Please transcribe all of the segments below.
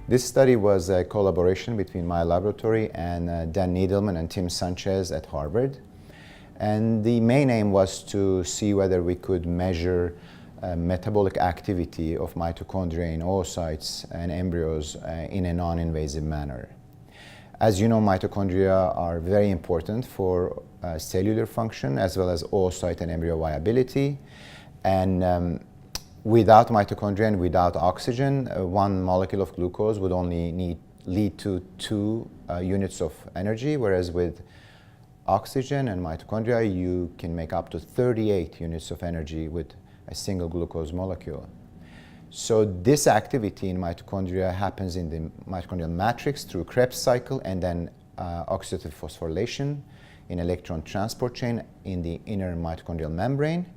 This study was a collaboration between my laboratory and Dan Needleman and Tim Sanchez at Harvard. And the main aim was to see whether we could measure metabolic activity of mitochondria in oocytes and embryos in a non-invasive manner. As you know, mitochondria are very important for cellular function as well as oocyte and embryo viability. And without mitochondria and without oxygen, one molecule of glucose would only lead to 2 units of energy, whereas with oxygen and mitochondria, you can make up to 38 units of energy with a single glucose molecule. So this activity in mitochondria happens in the mitochondrial matrix through Krebs cycle and then oxidative phosphorylation in electron transport chain in the inner mitochondrial membrane.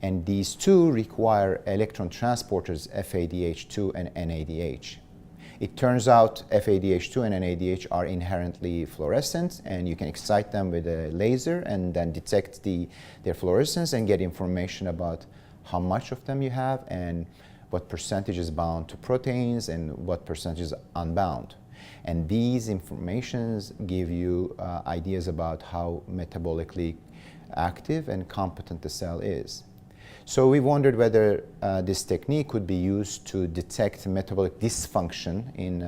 And these two require electron transporters FADH2 and NADH. It turns out FADH2 and NADH are inherently fluorescent, and you can excite them with a laser and then detect their fluorescence and get information about how much of them you have and what percentage is bound to proteins and what percentage is unbound. And these informations give you ideas about how metabolically active and competent the cell is. So we wondered whether this technique could be used to detect metabolic dysfunction in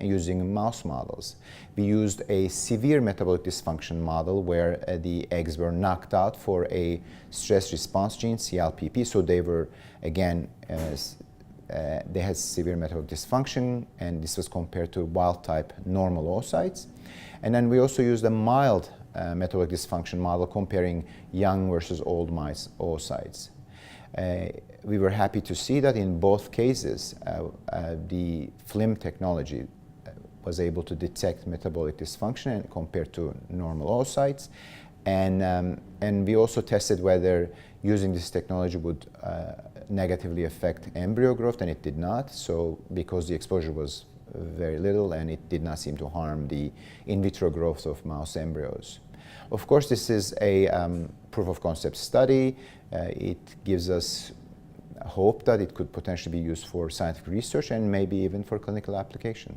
using mouse models. We used a severe metabolic dysfunction model where the eggs were knocked out for a stress response gene, CLPP, so they were, again, they had severe metabolic dysfunction, and this was compared to wild-type normal oocytes. And then we also used a mild metabolic dysfunction model comparing young versus old mice oocytes. We were happy to see that in both cases, the FLIM technology was able to detect metabolic dysfunction compared to normal oocytes. And we also tested whether using this technology would negatively affect embryo growth, and it did not. So because the exposure was very little and it did not seem to harm the in vitro growth of mouse embryos. Of course, this is a proof of concept study. It gives us hope that it could potentially be used for scientific research and maybe even for clinical application.